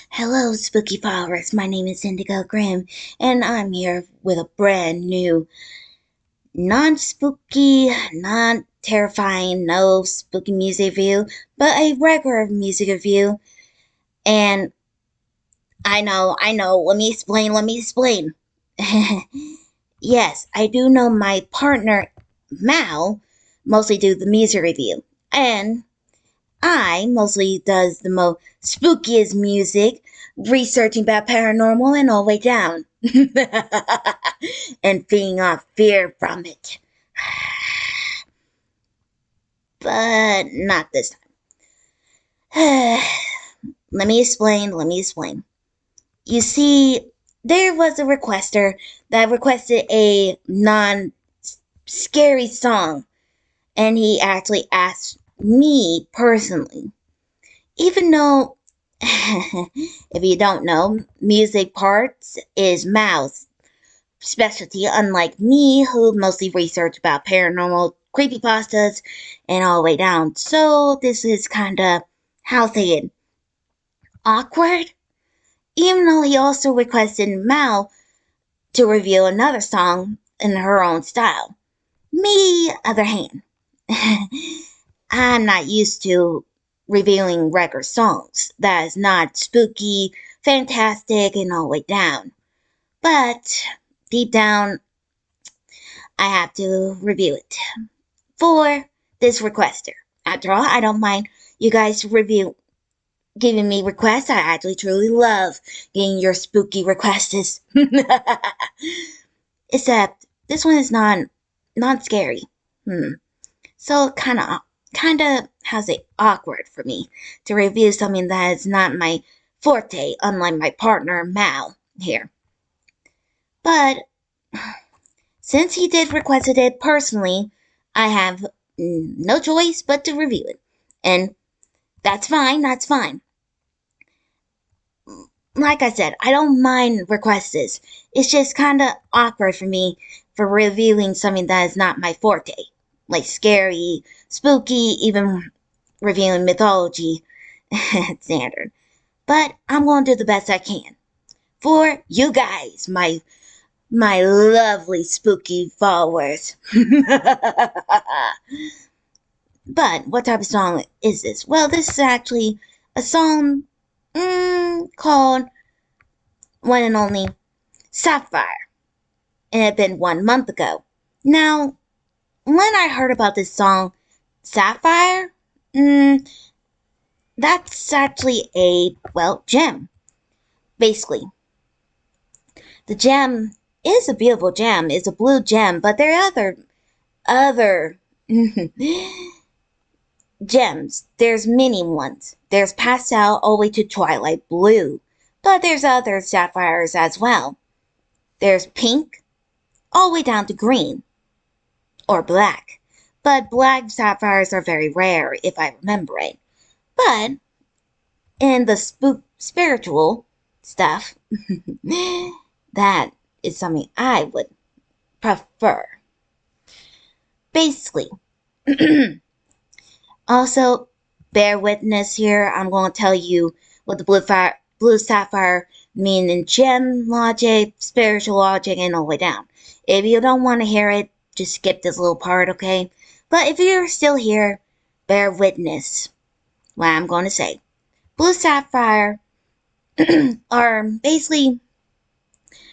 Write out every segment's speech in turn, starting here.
Hello, spooky followers. My name is Indigo Grimm, and I'm here with a brand new, non spooky, non terrifying, no spooky music review, but a regular music review. And I know, let me explain. Yes, I do know my partner, Mal, mostly do the music review. And I mostly does the most spookiest music, researching about paranormal and all the way down. And feeding off fear from it. But not this time. let me explain. You see, there was a requester that requested a non scary song, and he actually asked me personally. Even though, if you don't know, music parts is Mao's specialty, unlike me, who mostly research about paranormal creepypastas and all the way down. So this is kinda, how say it, awkward? Even though he also requested Mao to review another song in her own style. Me, other hand, I'm not used to reviewing record songs that is not spooky, fantastic, and all the way down. But deep down, I have to review it for this requester. After all, I don't mind you guys review giving me requests. I actually truly love getting your spooky requests. Except this one is not scary. So kinda how's it awkward for me to review something that is not my forte, unlike my partner Mal here. But since he did request it personally, I have no choice but to review it. And that's fine. Like I said, I don't mind requests. It's just kinda awkward for me for reviewing something that is not my forte. Like scary, spooky, even reviewing mythology standard. But I'm gonna do the best I can. For you guys, my lovely spooky followers. But what type of song is this? Well, this is actually a song called one and only Sapphire. And it had been 1 month ago. Now, when I heard about this song, Sapphire, that's actually a, well, gem. Basically, the gem is a beautiful gem. It's a blue gem, but there are other gems. There's many ones. There's pastel all the way to twilight blue, but there's other sapphires as well. There's pink all the way down to green or black, but black sapphires are very rare if I remember right. But in the spiritual stuff, that is something I would prefer. Basically, also, bear witness here. I'm going to tell you what the blue sapphire mean in gem logic, spiritual logic, and all the way down. If you don't want to hear it, just skip this little part, okay? But if you're still here, bear witness what I'm going to say. Blue sapphire are basically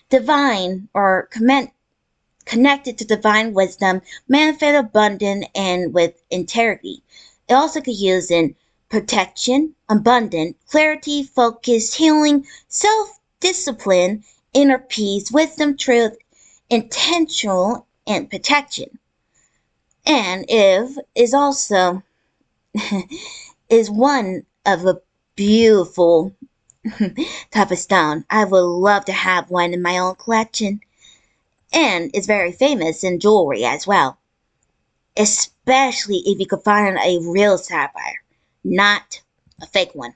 divine or connected to divine wisdom, manifest abundant and with integrity. It also could use in protection, abundant, clarity, focus, healing, self-discipline, inner peace, wisdom, truth, intentional, and protection. And if is also is one of a beautiful type of stone. I would love to have one in my own collection. And it's very famous in jewelry as well. Especially if you could find a real sapphire, not a fake one.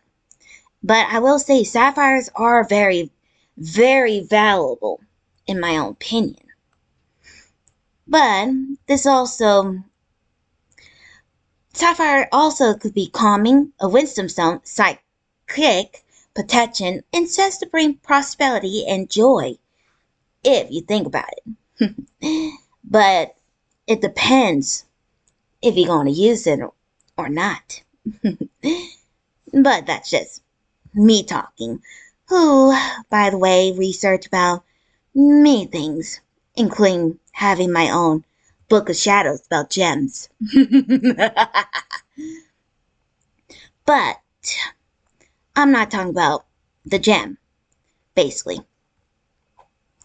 But I will say sapphires are very, very valuable in my own opinion. But this also sapphire also could be calming, a wisdom stone, psychic, protection, and says to bring prosperity and joy, if you think about it. But it depends if you're going to use it or not. But that's just me talking, who, by the way, research about many things, including having my own book of shadows about gems. But I'm not talking about the gem, basically.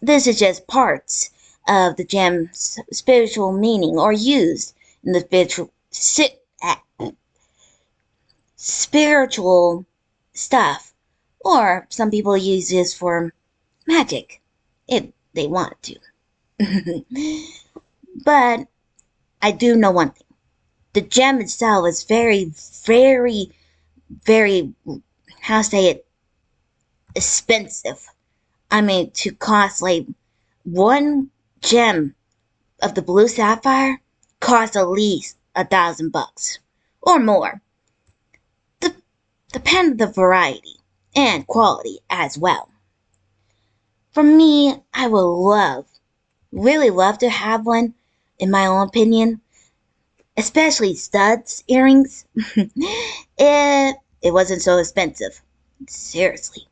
This is just parts of the gem's spiritual meaning or used in the spiritual stuff. Or some people use this for magic, if they want to. But I do know one thing. The gem itself is very, very, very, how to say it, expensive. I mean, to cost like one gem of the blue sapphire costs at least $1,000 or more. Depend on the variety and quality as well. For me, I would really love to have one, in my own opinion, especially studs earrings. If it wasn't so expensive. Seriously.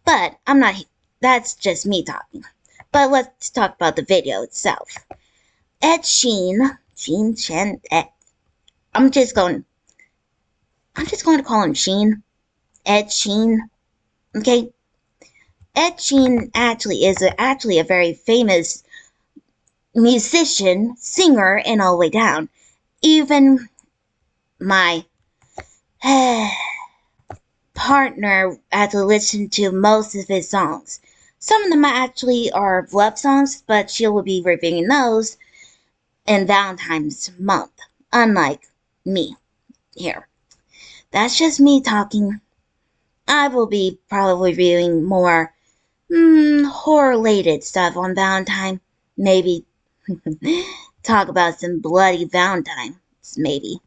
But I'm not, that's just me talking. But let's talk about the video itself. Ed Sheeran, I'm just going to call him Sheen. Ed Sheeran, okay? Ed Sheeran is actually a very famous musician, singer, and all the way down. Even my partner had to listen to most of his songs. Some of them actually are love songs, but she will be reviewing those in Valentine's month, unlike me here. That's just me talking. I will be probably reviewing more horror-related stuff on Valentine. Maybe talk about some bloody Valentines, maybe.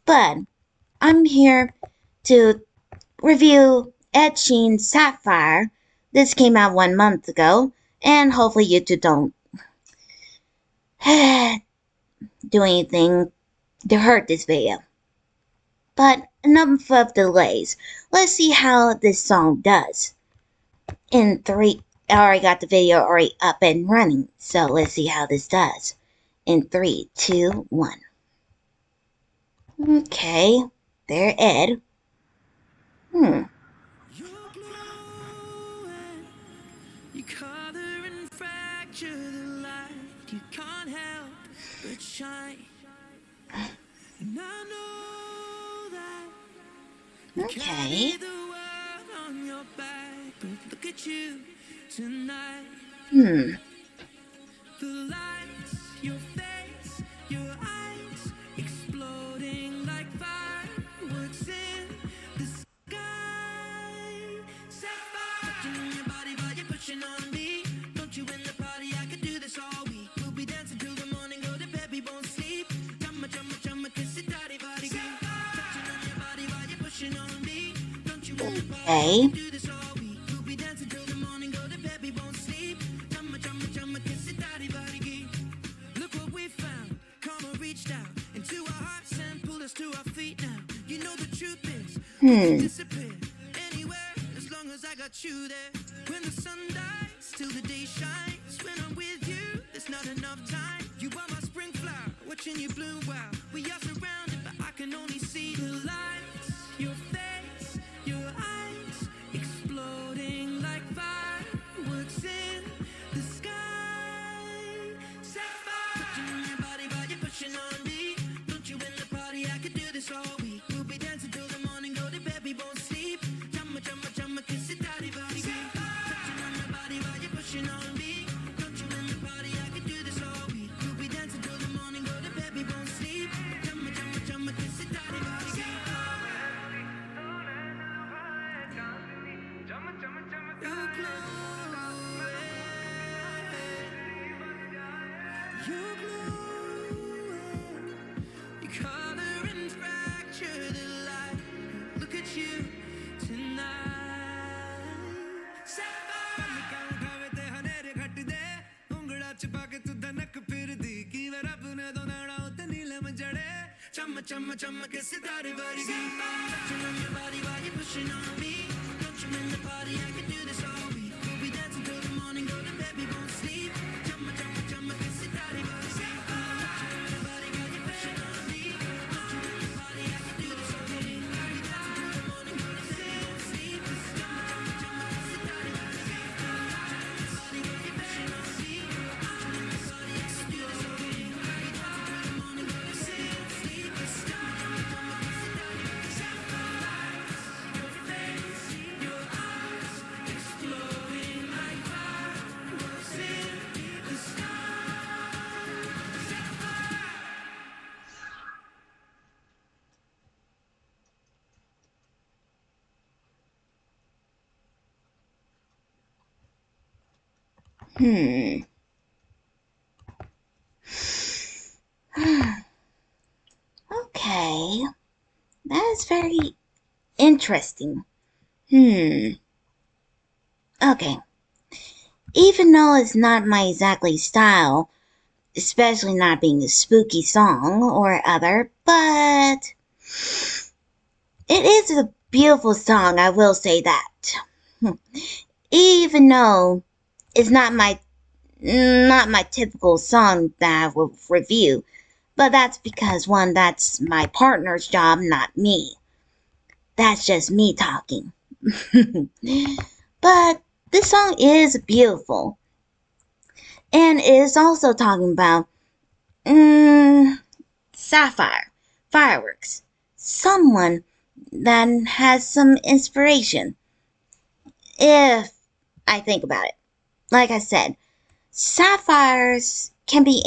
But I'm here to review Ed Sheeran's Sapphire. This came out 1 month ago, and hopefully you two don't do anything to hurt this video. But enough of delays. Let's see how this song does. In 3, I already got the video already up and running, so let's see how this does. In 3, 2, 1. Okay, there, Ed. You color and fracture the light. You can't help but shine. And I know that you carry the world on your back, but look at you tonight. The lights, your face, your eyes, exploding like fireworks in the sky. Sapphire, touching your body while you're pushing on me. Don't you win the party? I could do this all week. We'll be dancing till the morning, go to bed, we won't sleep. Chumma, chumma, chumma, kiss it, daddy, body. Touching on your body while you're pushing on me. Don't you win the party? I could do this all week. We'll be dancing till the morning, go to bed, we won't sleep. Chumma, chumma, chumma, kiss it, daddy, body. Look what we found. Karma reached out into our hearts and pulled us to our feet now. You know the truth is, we can disappear anywhere as long as I got you there. When the sun dies, till the day shines. When I'm with you, there's not enough time. You are my spring flower, watching you bloom. Wow, we are surrounded, but I can only see the lights. Your face, your eyes, exploding like fireworks in the sky. Sapphire, touching on your body while you're pushing on me. Don't you win the party? I could do this all week. We'll be dancing till the morning, go to bed, we won't sleep. Chumma, chumma, chumma, kiss it, daddy, body. Touching on your body while you're pushing on me. Don't you win the party? I could do this all week. We'll be dancing till the morning, go to bed, we won't sleep. Chumma, chumma, chumma, kiss it, daddy, body. You're glowing. You're glowing. You color and fracture the light. Look at you tonight. Sapphire. ਪਲਕਾਂ ਉਠਾਵੇ ਤੇ ਹਨੇਰੇ ਘਟਦੇ ਉਂਗਲਾਂ ਚ ਪਾ ਕੇ ਤੂੰ ਦਨਕ ਫਿਰਦੀ ਕਿਵੇਂ ਰੱਬ ਨੇ ਦੋਨਾਣਾ ਉਤੇ ਨੀਲਮ ਜੜੇ ਚਮ ਚਮ ਚਮ ਕੇ ਸਿਤਾਰੇ ਵਰਗੀ touching on your body while you're pushing on me don't you in the party I can do this all week we'll be dancing till the morning golden baby won't sleep chum chum chum ke sitare varse touching on your body while you're pushing on me don't you in the party I can do this all week we'll be dancing till the morning golden baby won't sleep chum chum chum ke sitare varse touching on your body while you're pushing on me don't you in the party I can do this all week we'll be dancing till the morning golden baby won't sleep chum chum chum ke sitare Hmm. Okay. That is very interesting. Okay. Even though it's not my exactly style, especially not being a spooky song or other, but it is a beautiful song, I will say that. Even though it's not my typical song that I will review, but that's because one, that's my partner's job, not me. That's just me talking. But this song is beautiful. And it is also talking about Sapphire, fireworks. Someone that has some inspiration. If I think about it. Like I said, Sapphire can be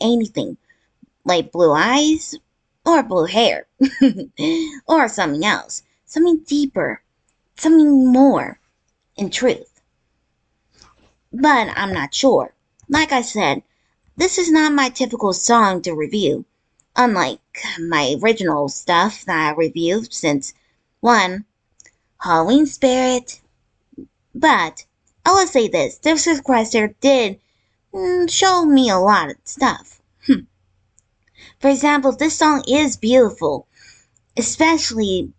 anything. Like blue eyes or blue hair. Or something else. Something deeper. Something more in truth. But I'm not sure. Like I said, this is not my typical song to review. Unlike my original stuff that I reviewed since, one, Halloween Spirit. But I will say this requester did show me a lot of stuff. For example, this song is beautiful, especially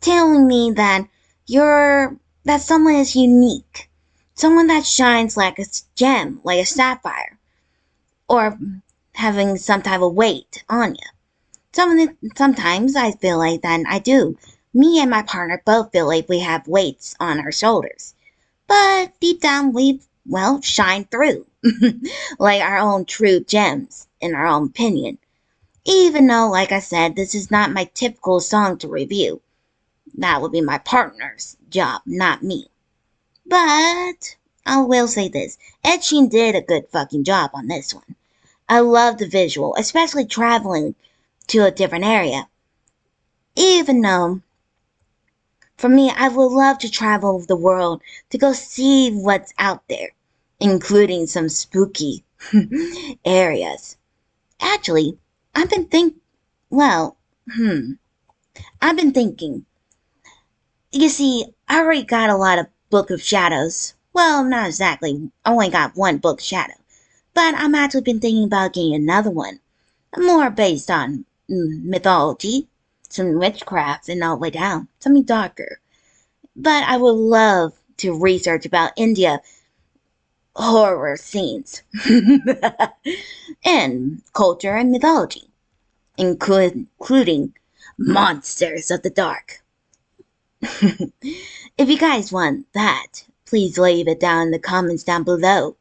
telling me that someone is unique, someone that shines like a gem, like a sapphire, or having some type of weight on you. Sometimes I feel like that I do. Me and my partner both feel like we have weights on our shoulders. But deep down we, shine through. Like our own true gems, in our own opinion. Even though, like I said, this is not my typical song to review. That would be my partner's job, not me. But I will say this. Ed Sheeran did a good fucking job on this one. I love the visual, especially traveling to a different area. Even though, for me, I would love to travel the world to go see what's out there, including some spooky areas. Actually, I've been thinking. You see, I already got a lot of Book of Shadows. Well, not exactly. I only got one Book of Shadow. But I'm actually been thinking about getting another one. More based on mythology, some witchcraft, and all the way down. Something darker. But I would love to research about India horror scenes. And culture and mythology. Including monsters of the dark. If you guys want that, please leave it down in the comments down below.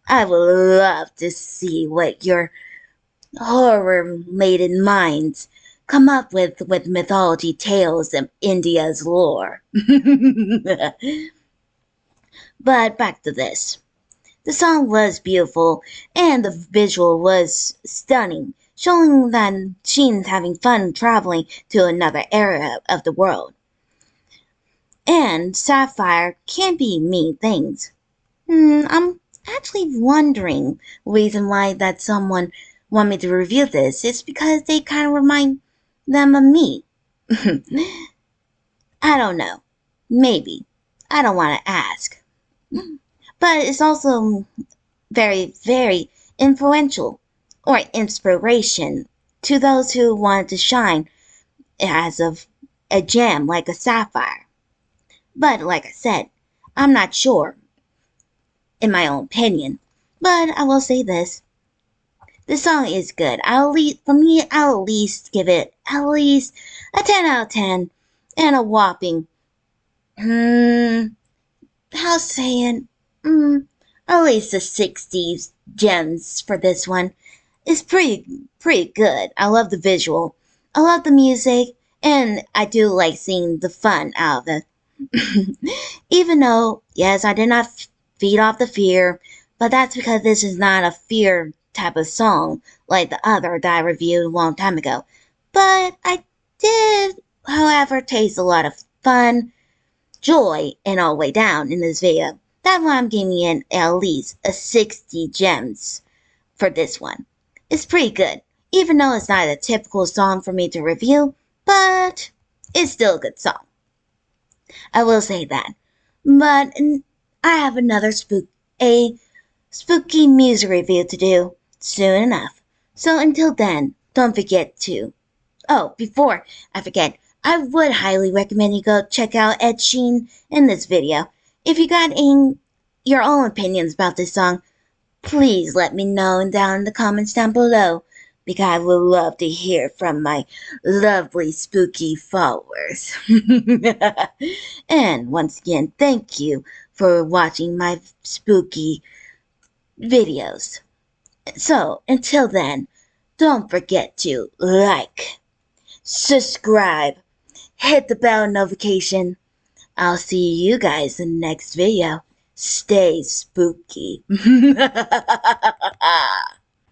I would love to see what your horror-laden minds come up with mythology tales of India's lore. But back to this. The song was beautiful, and the visual was stunning, showing that Sheen's having fun traveling to another area of the world. And Sapphire can be mean things. I'm actually wondering the reason why that someone want me to review this is because they kind of remind them of me. I don't know. Maybe. I don't want to ask. But it's also very, very influential or inspiration to those who want to shine as of a gem like a sapphire. But like I said, I'm not sure in my own opinion. But I will say this. This song is good. I'll at least give it at least a 10 out of 10 and a whopping, how's saying, at least a 60 gems for this one. It's pretty good. I love the visual. I love the music, and I do like seeing the fun out of it. Even though, yes, I did not feed off the fear, but that's because this is not a fear type of song like the other that I reviewed a long time ago. But I did, however, taste a lot of fun, joy, and all the way down in this video. That's why I'm giving it at least a 60 gems for this one. It's pretty good, even though it's not a typical song for me to review, but it's still a good song. I will say that. But I have a spooky music review to do soon enough. So until then, don't forget to. Oh, before I forget, I would highly recommend you go check out Ed Sheeran in this video. If you got your own opinions about this song, please let me know down in the comments down below, because I would love to hear from my lovely spooky followers. And once again, thank you for watching my spooky videos. So until then, don't forget to like, subscribe, hit the bell notification. I'll see you guys in the next video. Stay spooky.